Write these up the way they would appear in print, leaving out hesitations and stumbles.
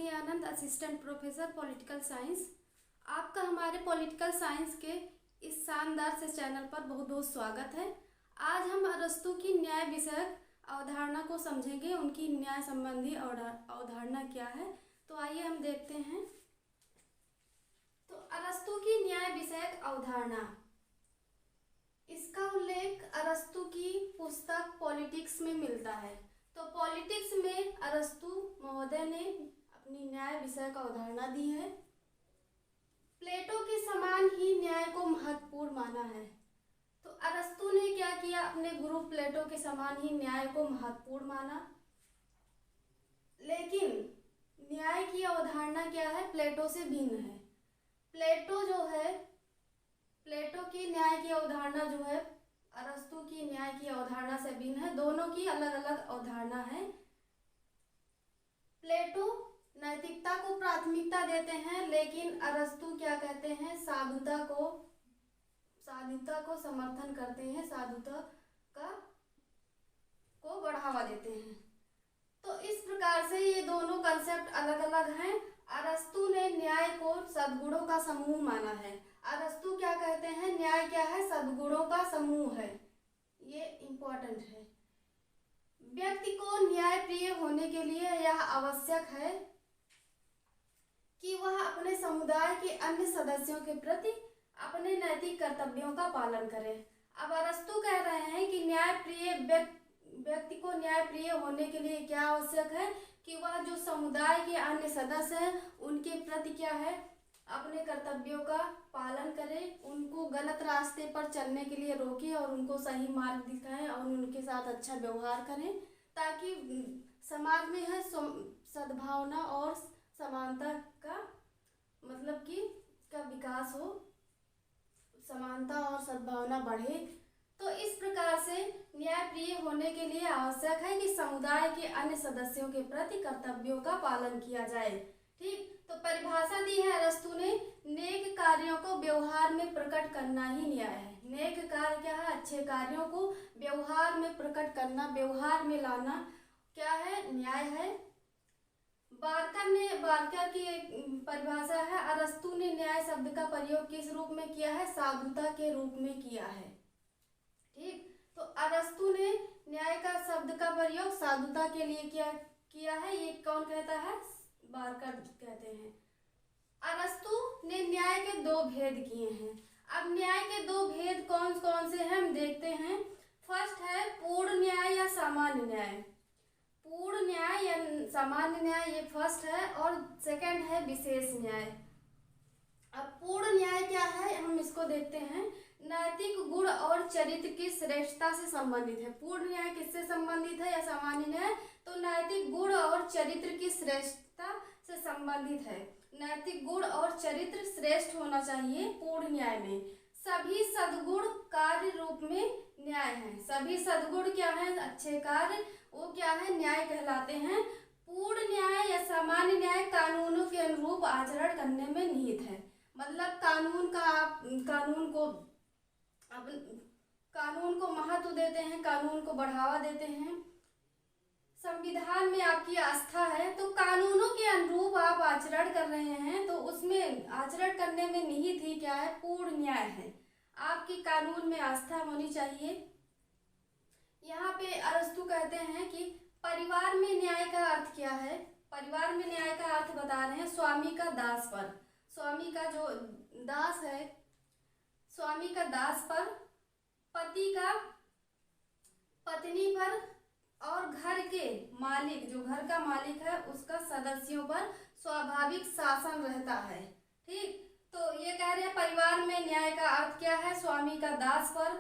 रानी आनंद, assistant professor political science. आपका हमारे political science के इस शानदार से चैनल पर बहुत बहुत स्वागत है। आज हम अरस्तू की न्याय विषयक अवधारणा को समझेंगे, उनकी न्याय संबंधी अवधारणा क्या है। तो आइए हम देखते हैं। तो अरस्तू की न्याय विषयक अवधारणा, इसका उल्लेख अरस्तू की पुस्तक पॉलिटिक्स में मिलता है। तो पॉलिटिक्स में अरस्तू महोदय ने अपनी न्याय विषयक अवधारणा दी है। प्लेटो के समान ही न्याय को महत्वपूर्ण माना है। तो अरस्तू ने क्या किया, अपने गुरु प्लेटो के समान ही न्याय को महत्वपूर्ण माना। लेकिन न्याय की अवधारणा क्या है, प्लेटो से भिन्न है। प्लेटो की न्याय की अवधारणा जो है अरस्तू की न्याय की अवधारणा से भिन्न है। दोनों की अलग अलग अवधारणा है। प्लेटो नैतिकता को प्राथमिकता देते हैं, लेकिन अरस्तू क्या कहते हैं, साधुता को समर्थन करते हैं, साधुता को बढ़ावा देते हैं। तो इस प्रकार से ये दोनों कंसेप्ट अलग अलग हैं। अरस्तू ने न्याय को सद्गुणों का समूह माना है। अरस्तू क्या कहते हैं, न्याय क्या है, सद्गुणों का समूह है। ये इम्पोर्टेंट है। व्यक्ति को न्याय प्रिय होने के लिए यह आवश्यक है कि वह अपने समुदाय के अन्य सदस्यों के प्रति अपने नैतिक कर्तव्यों का पालन करे। अब अरस्तू कह रहे हैं कि व्यक्ति को न्याय प्रिय होने के लिए क्या आवश्यक है कि वह जो समुदाय के अन्य सदस्य हैं उनके प्रति क्या है, अपने कर्तव्यों का पालन करे, उनको गलत रास्ते पर चलने के लिए रोके और उनको सही मार्ग दिखाएं और उनके साथ अच्छा व्यवहार करें, ताकि समाज में है सद्भावना और समानता का विकास हो, समानता और सद्भावना बढ़े। तो इस प्रकार से न्याय प्रिय होने के लिए आवश्यक है कि समुदाय के अन्य सदस्यों के प्रति कर्तव्यों का पालन किया जाए। ठीक, तो परिभाषा दी है अरस्तू ने, नेक कार्यों को व्यवहार में प्रकट करना ही न्याय है। नेक कार्य क्या है, अच्छे कार्यों को व्यवहार में प्रकट करना, व्यवहार में लाना क्या है, न्याय है। बार्कर की एक परिभाषा है, अरस्तू ने न्याय शब्द का प्रयोग किस रूप में किया है, साधुता के रूप में किया है। ठीक, तो अरस्तू ने न्याय का शब्द का प्रयोग साधुता के लिए किया है। ये कौन कहता है, बार्कर कहते हैं। अरस्तू ने न्याय के दो भेद किए हैं। अब न्याय के दो भेद कौन कौन से हैं हम देखते हैं। फर्स्ट है पूर्ण न्याय या सामान्य न्याय। पूर्ण न्याय या सामान्य न्याय ये फर्स्ट है, और सेकंड है विशेष न्याय। अब पूर्ण न्याय क्या है, हम इसको देखते हैं। नैतिक गुण और चरित्र की श्रेष्ठता से संबंधित है। पूर्ण न्याय किससे संबंधित है या सामान्य न्याय, तो नैतिक गुण और चरित्र की श्रेष्ठता से संबंधित है। नैतिक गुण और चरित्र श्रेष्ठ होना चाहिए पूर्ण न्याय में। सभी सद्गुण कार्य रूप में न्याय है। सभी सद्गुण क्या है, अच्छे कार्य, वो क्या है, न्याय कहलाते हैं। पूर्ण न्याय या सामान्य न्याय कानूनों के अनुरूप आचरण करने में निहित है। मतलब कानून को महत्व देते हैं, कानून को बढ़ावा देते हैं। संविधान में आपकी आस्था है, तो कानूनों के अनुरूप आप आचरण कर रहे हैं, तो उसमें आचरण करने में निहित ही क्या है, पूर्ण न्याय है। आपकी कानून में आस्था होनी चाहिए। यहाँ पे अरस्तू कहते हैं कि परिवार में न्याय का अर्थ क्या है। परिवार में न्याय का अर्थ बता रहे हैं, स्वामी का दास पर, स्वामी का जो दास है, स्वामी का दास पर, पति का पत्नी पर, और घर के मालिक, जो घर का मालिक है, उसका सदस्यों पर स्वाभाविक शासन रहता है। ठीक, तो ये कह रहे हैं परिवार में न्याय का अर्थ क्या है, स्वामी का दास पर,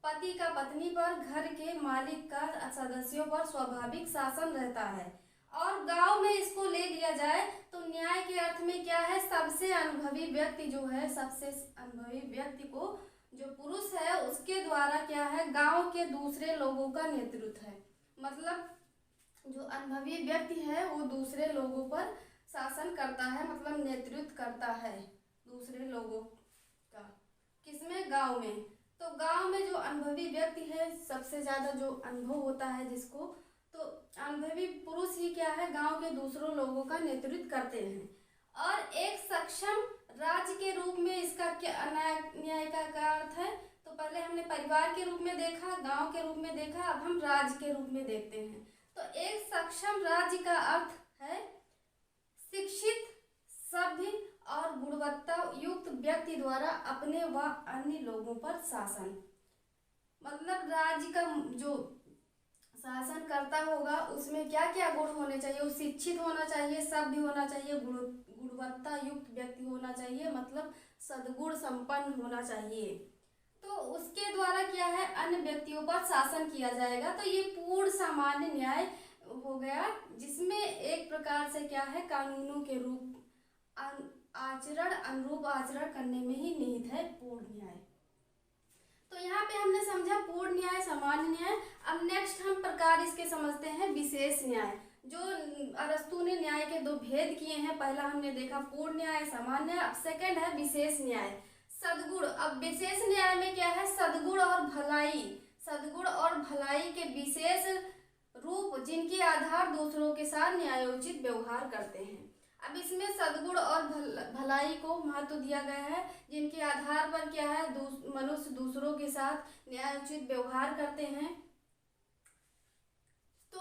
पति का पत्नी पर, घर के मालिक का सदस्यों पर स्वाभाविक शासन रहता है। और गांव में इसको ले लिया जाए तो न्याय के अर्थ में क्या है, सबसे अनुभवी व्यक्ति जो है, सबसे अनुभवी व्यक्ति को, जो पुरुष है, उसके द्वारा क्या है, गांव के दूसरे लोगों का नेतृत्व है। मतलब जो अनुभवी व्यक्ति है वो दूसरे लोगों पर शासन करता है, मतलब नेतृत्व करता है दूसरे लोगों का। किसमें, गांव में। तो गांव में जो अनुभवी व्यक्ति है, सबसे ज्यादा जो अनुभव होता है जिसको, तो अनुभवी पुरुष ही क्या है, गांव के दूसरों लोगों का नेतृत्व करते हैं। और एक सक्षम राज्य के रूप में इसका क्या न्याय का क्या अर्थ है? तो पहले हमने परिवार के रूप में देखा, गांव के रूप में देखा, अब हम राज्य के रूप में देखते हैं। तो एक सक्षम राज्य का अर्थ है शिक्षित, सभ्य और गुणवत्ता युक्त व्यक्ति द्वारा अपने व अन्य लोगों पर शासन। मतलब राज्य का जो शासन करता होगा उसमें क्या क्या गुण होने चाहिए? वो शिक्षित होना चाहिए, सभ्य होना चाहिए, गुणवत्ता युक्त व्यक्ति होना चाहिए, मतलब सद्गुण संपन्न होना चाहिए। तो उसके द्वारा क्या है, अन्य व्यक्तियों पर शासन किया जाएगा। तो ये पूर्ण सामान्य न्याय हो गया, जिसमें एक प्रकार से क्या है, कानूनों के रूप आचरण अनुरूप आचरण करने में ही निहित है पूर्ण न्याय। तो यहाँ पे हमने समझा पूर्ण न्याय, सामान्य न्याय। अब नेक्स्ट हम प्रकार इसके समझते हैं विशेष न्याय। जो अरस्तु ने न्याय के दो भेद किए हैं, पहला हमने देखा पूर्ण न्याय, सामान्य न्याय, अब सेकंड है विशेष न्याय, सद्गुण। अब विशेष न्याय में क्या है, सद्गुण और भलाई, सद्गुण और भलाई के विशेष रूप जिनके आधार दूसरों के साथ न्यायोचित व्यवहार करते हैं। अब इसमें सद्गुण और भलाई को महत्व दिया गया है, जिनके आधार पर क्या है, मनुष्य दूसरों के साथ न्यायोचित व्यवहार करते हैं। तो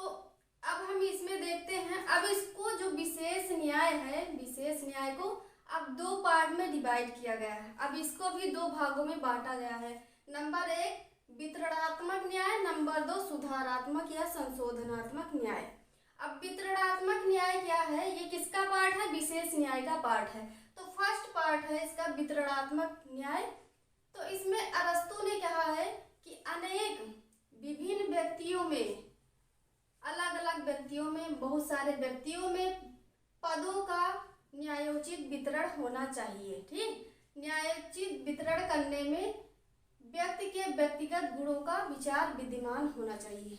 अब हम इसमें देखते हैं, अब इसको जो विशेष न्याय है, विशेष न्याय को अब दो पार्ट में डिवाइड किया गया है। अब इसको भी दो भागों में बांटा गया है। नंबर 1 वितरणात्मक न्याय, नंबर 2 सुधारात्मक या संशोधनात्मक न्याय। अब वितरणात्मक न्याय क्या है, ये किसका पार्ट है, विशेष न्याय का पार्ट है। तो फर्स्ट पार्ट है इसका वितरणात्मक न्याय। तो इसमें अरस्तु ने कहा है कि अनेक विभिन्न व्यक्तियों में, अलग अलग व्यक्तियों में, बहुत सारे व्यक्तियों में पदों का न्यायोचित वितरण होना चाहिए। ठीक, न्यायोचित वितरण करने में व्यक्ति के व्यक्तिगत गुणों का विचार विद्यमान होना चाहिए।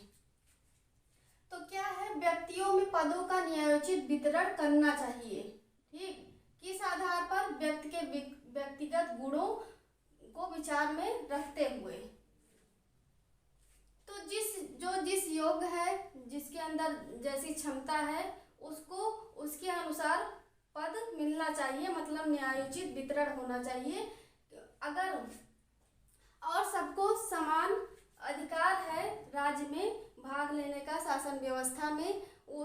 तो क्या है, व्यक्तियों में पदों का न्यायोचित वितरण करना चाहिए। ठीक, किस आधार पर, व्यक्ति के व्यक्तिगत गुणों को विचार में रखते हुए। तो जिस योग्य है, जिसके अंदर जैसी क्षमता है, उसको उसके अनुसार पद मिलना चाहिए, मतलब न्यायोचित वितरण होना चाहिए। अगर और सबको समान अधिकार है राज्य में भाग लेने का, शासन व्यवस्था में, वो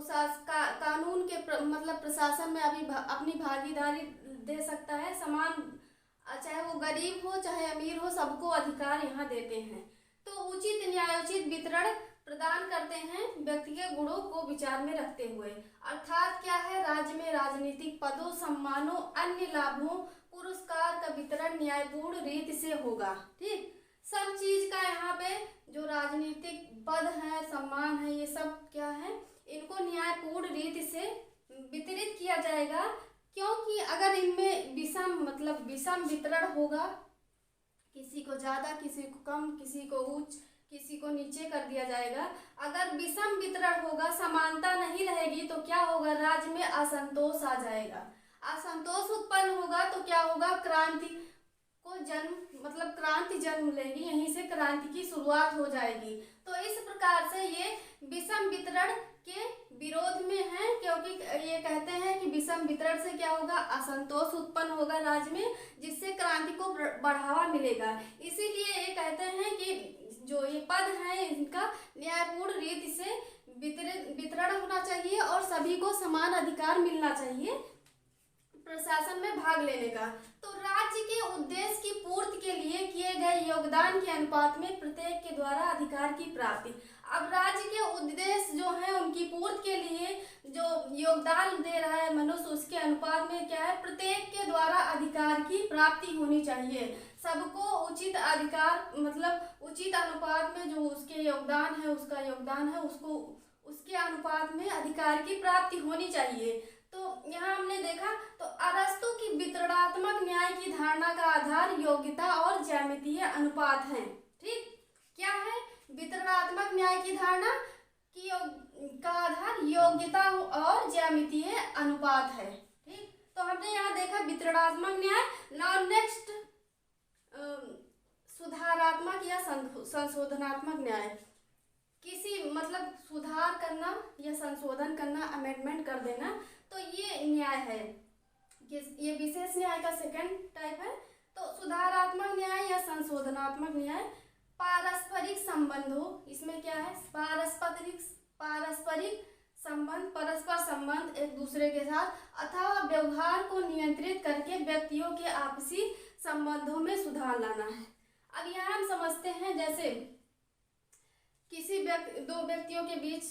कानून के मतलब प्रशासन में अभी अपनी भागीदारी दे सकता है। समान, चाहे वो गरीब हो चाहे अमीर हो, सबको अधिकार यहाँ देते हैं। तो उचित न्यायोचित वितरण प्रदान करते हैं व्यक्ति के गुणों को विचार में रखते हुए। अर्थात क्या है, राज्य में राजनीतिक पदों, सम्मानों, अन्य लाभों, पुरस्कार का वितरण न्यायपूर्ण रीति से होगा। ठीक, सब चीज का यहाँ पे जो राजनीतिक पद है, सम्मान है, ये सब क्या है, इनको न्यायपूर्ण रीति से वितरित किया जाएगा। क्योंकि अगर इनमें विषम वितरण होगा, किसी को ज्यादा, किसी को कम, किसी को उच्च, किसी को नीचे कर दिया जाएगा। अगर विषम वितरण होगा, समानता नहीं रहेगी, तो क्या होगा, राज्य में असंतोष आ जाएगा। असंतोष उत्पन्न होगा तो क्या होगा, क्रांति को क्रांति जन्म लेगी, यहीं से क्रांति की शुरुआत हो जाएगी। तो इस प्रकार से ये विषम वितरण के विरोध में है, क्योंकि ये कहते हैं कि विषम वितरण से क्या होगा, असंतोष उत्पन्न होगा राज्य में, जिससे क्रांति को बढ़ावा मिलेगा। इसीलिए ये कहते हैं कि जो ये पद है, इनका न्यायपूर्ण रीति से वितरण होना चाहिए और सभी को समान अधिकार मिलना चाहिए प्रशासन में भाग लेने का। तो राज्य के उद्देश्य की पूर्ति के लिए किए गए योगदान के अनुपात में प्रत्येक के द्वारा अधिकार की प्राप्ति। अब राज्य के उद्देश्य जो है, उनकी पूर्ति के लिए जो योगदान दे रहा है मनुष्य, उसके अनुपात में क्या है, प्रत्येक के द्वारा अधिकार की प्राप्ति होनी चाहिए। सबको उचित अधिकार, मतलब उचित अनुपात में जो उसके योगदान है, उसका योगदान है, उसको उसके अनुपात में अधिकार की प्राप्ति होनी चाहिए। तो यहाँ हमने देखा, तो अरस्तु की वितरणात्मक न्याय की धारणा का आधार योग्यता और ज्यामितीय अनुपात है। ठीक, क्या है, वितरणात्मक न्याय की धारणा की का आधार योग्यता और ज्यामितीय अनुपात है। ठीक, तो हमने यहाँ देखा वितरणात्मक न्याय। नाउ नेक्स्ट सुधारात्मक या संशोधनात्मक न्याय। किसी मतलब सुधार करना या संशोधन करना, अमेंडमेंट कर देना, तो ये न्याय है। ये विशेष न्याय का सेकंड टाइप है। तो सुधारात्मक न्याय या संशोधनात्मक न्याय, पारस्परिक संबंधों, इसमें क्या है, पारस्परिक संबंध, परस्पर संबंध एक दूसरे के साथ अथवा व्यवहार को नियंत्रित करके व्यक्तियों के आपसी संबंधों में सुधार लाना है। अब यहाँ हम समझते हैं, जैसे दो व्यक्तियों के बीच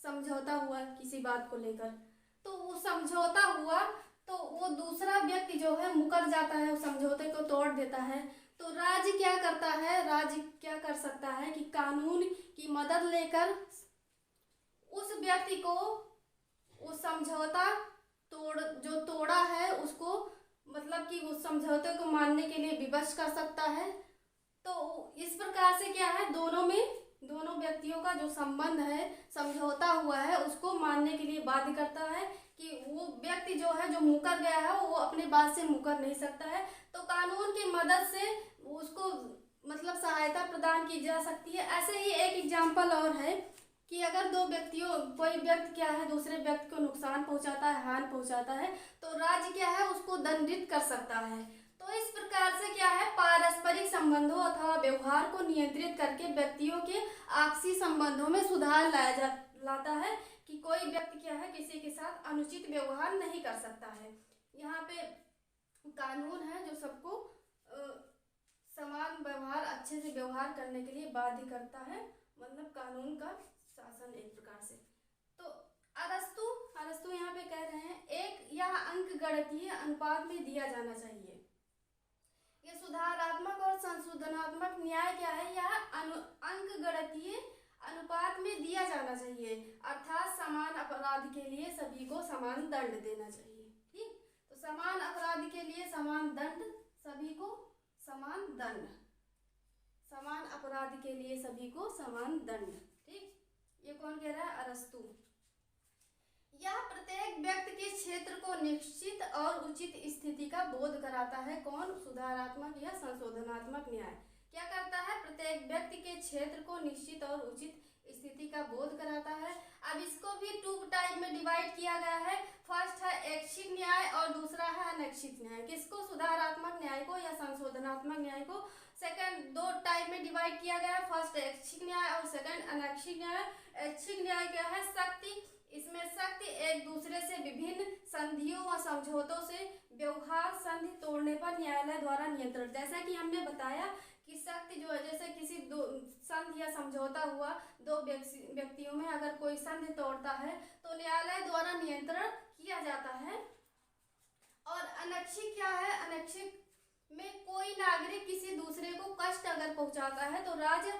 समझौता हुआ किसी बात को लेकर, तो वो समझौता हुआ तो वो दूसरा व्यक्ति जो है मुकर जाता है, उस समझौते को तोड़ देता है, तो राज्य क्या करता है, राज्य क्या कर सकता है कि कानून की मदद लेकर उस व्यक्ति को उस समझौता जो तोड़ा है उसको मतलब कि उस समझौते को मानने के लिए विवश कर सकता है। तो इस प्रकार से क्या है, दोनों व्यक्तियों का जो संबंध है, समझौता हुआ है, उसको मानने के लिए बाध्य करता है कि वो व्यक्ति जो है, जो मुकर गया है, वो अपने बात से मुकर नहीं सकता है। तो कानून की मदद से उसको मतलब सहायता प्रदान की जा सकती है। ऐसे ही एक एग्जाम्पल और है कि अगर कोई व्यक्ति क्या है दूसरे व्यक्ति को नुकसान पहुंचाता है, हानि पहुंचाता है, तो राज्य क्या है उसको दंडित कर सकता है। तो इस प्रकार से क्या है, पारस्परिक संबंधों अथवा व्यवहार को नियंत्रित करके व्यक्तियों के आपसी संबंधों में सुधार लाता है कि कोई व्यक्ति क्या है किसी के साथ अनुचित व्यवहार नहीं कर सकता है। यहाँ पे कानून है जो सबको समान व्यवहार, अच्छे से व्यवहार करने के लिए बाध्य करता है, मतलब कानून का शासन एक प्रकार से। तो अरस्तु यहाँ पे कह रहे हैं, एक यह अंकगणितीय अनुपात में दिया जाना चाहिए। ये सुधारात्मक और संशोधनात्मक न्याय क्या है, यह अंकगणितीय अनुपात में दिया जाना चाहिए, अर्थात समान अपराध के लिए सभी को समान दंड देना चाहिए। ठीक, तो समान अपराध के लिए समान दंड, सभी को समान दंड, समान अपराध के लिए सभी को समान दंड। ठीक, ये कौन कह रहा है, अरस्तु। यह प्रत्येक व्यक्ति के क्षेत्र को निश्चित और उचित स्थिति का बोध कराता है। कौन, सुधारात्मक या संशोधनात्मक न्याय क्या करता है, प्रत्येक व्यक्ति के क्षेत्र को निश्चित और उचित स्थिति का बोध कराता है। अब इसको भी टू टाइप में डिवाइड किया गया है। फर्स्ट है ऐच्छिक न्याय और दूसरा है अनैच्छिक न्याय। किसको, सुधारात्मक न्याय को या संशोधनात्मक न्याय को सेकंड दो टाइप में डिवाइड किया गया है। फर्स्ट ऐच्छिक न्याय और सेकंड अनैच्छिक न्याय। ऐच्छिक न्याय क्या है, शक्ति, इसमें शक्ति एक दूसरे से विभिन्न संधियों और समझौतों से व्यवहार संधि तोड़ने पर न्यायालय द्वारा नियंत्रण। जैसा कि हमने बताया कि शक्ति जो है, जैसे किसी दो संधि या समझौता हुआ दो व्यक्तियों में, अगर कोई संधि तोड़ता है तो न्यायालय द्वारा नियंत्रण किया जाता है। और अनैच्छिक क्या है, अनैच्छिक में कोई नागरिक किसी दूसरे को कष्ट अगर पहुंचाता है तो राज्य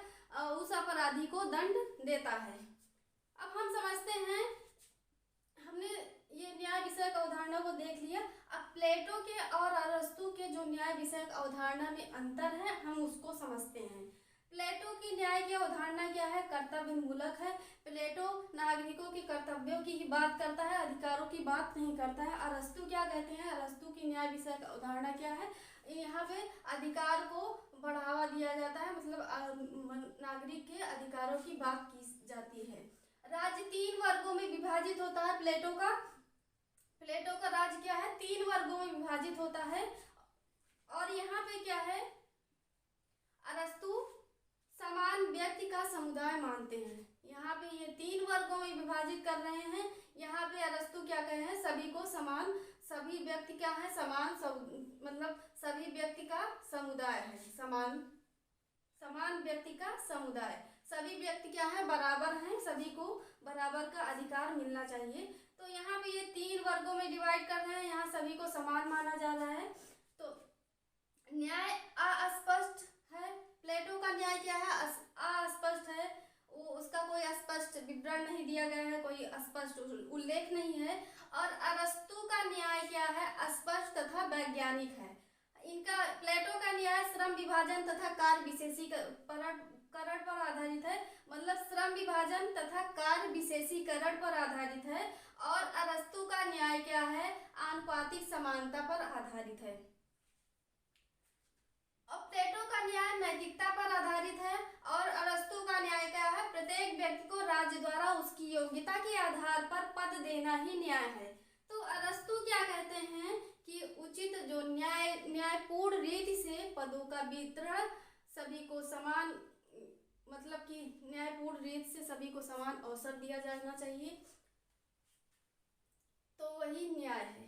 उस अपराधी को दंड देता है। अब हम समझते हैं, हमने ये न्याय विषय का अवधारणा को देख लिया। अब प्लेटो के और अरस्तु के जो न्याय विषय का अवधारणा में अंतर है, हम उसको समझते हैं। प्लेटो की न्याय की अवधारणा क्या है, कर्तव्य मूलक है। प्लेटो नागरिकों के कर्तव्यों की ही बात करता है, अधिकारों की बात नहीं करता है। अरस्तु क्या कहते हैं, अरस्तु की न्याय विषय का अवधारणा क्या है, यहाँ पे अधिकार को बढ़ावा दिया जाता है, मतलब नागरिक के अधिकारों की बात की जाती है। राज्य 3 वर्गों में विभाजित होता है। प्लेटो का राज्य क्या है, 3 वर्गों में विभाजित होता है। और यहाँ पे क्या है, अरस्तु समान व्यक्ति का समुदाय मानते हैं। यहाँ पे ये 3 वर्गों में विभाजित कर रहे हैं। यहाँ पे अरस्तु क्या कहे हैं, सभी को समान, सभी व्यक्ति क्या है, समान, मतलब सभी व्यक्ति का समुदाय है, समान व्यक्ति का समुदाय। सभी व्यक्ति क्या है, बराबर हैं, सभी को बराबर का अधिकार मिलना चाहिए। तो यहाँ पे ये 3 वर्गों में डिवाइड कर रहे हैं, यहाँ सभी को समान माना जा रहा है। तो न्याय अस्पष्ट है। प्लेटो का न्याय क्या है, अस्पष्ट है, उसका कोई स्पष्ट विवरण नहीं दिया गया है, कोई स्पष्ट उल्लेख नहीं है। और अरस्तु का न्याय क्या है, स्पष्ट तथा वैज्ञानिक है। इनका प्लेटो का न्याय श्रम विभाजन तथा कार्य विशेषीकरण पर आधारित है, मतलब श्रम विभाजन तथा कार्य विशेषीकरण पर आधारित है। और अरस्तु का न्याय क्या है, आनुपातिक समानता पर आधारित है। अब प्लेटो का न्याय नैतिकता पर आधारित है और अरस्तु का न्याय क्या है? प्रत्येक व्यक्ति को राज्य द्वारा उसकी योग्यता के आधार पर पद देना ही न्याय है। तो अरस्तु क्या कहते हैं कि उचित जो न्यायपूर्ण रीति से पदों का वितरण सभी को समान, मतलब कि न्यायपूर्ण रीति से सभी को समान अवसर दिया जाना चाहिए, तो वही न्याय है।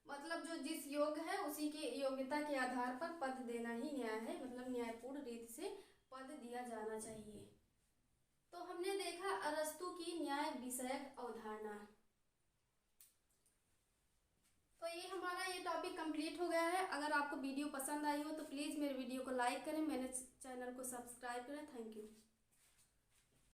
मतलब जो जिस योग्य है उसी के योग्यता के आधार पर पद देना ही न्याय है, मतलब न्यायपूर्ण रीति से पद दिया जाना चाहिए। तो हमने देखा अरस्तु की न्याय विषयक अवधारणा। तो ये हमारा ये टॉपिक कंप्लीट हो गया है। अगर आपको वीडियो पसंद आई हो तो प्लीज़ मेरे वीडियो को लाइक करें, मेरे चैनल को सब्सक्राइब करें। Thank you.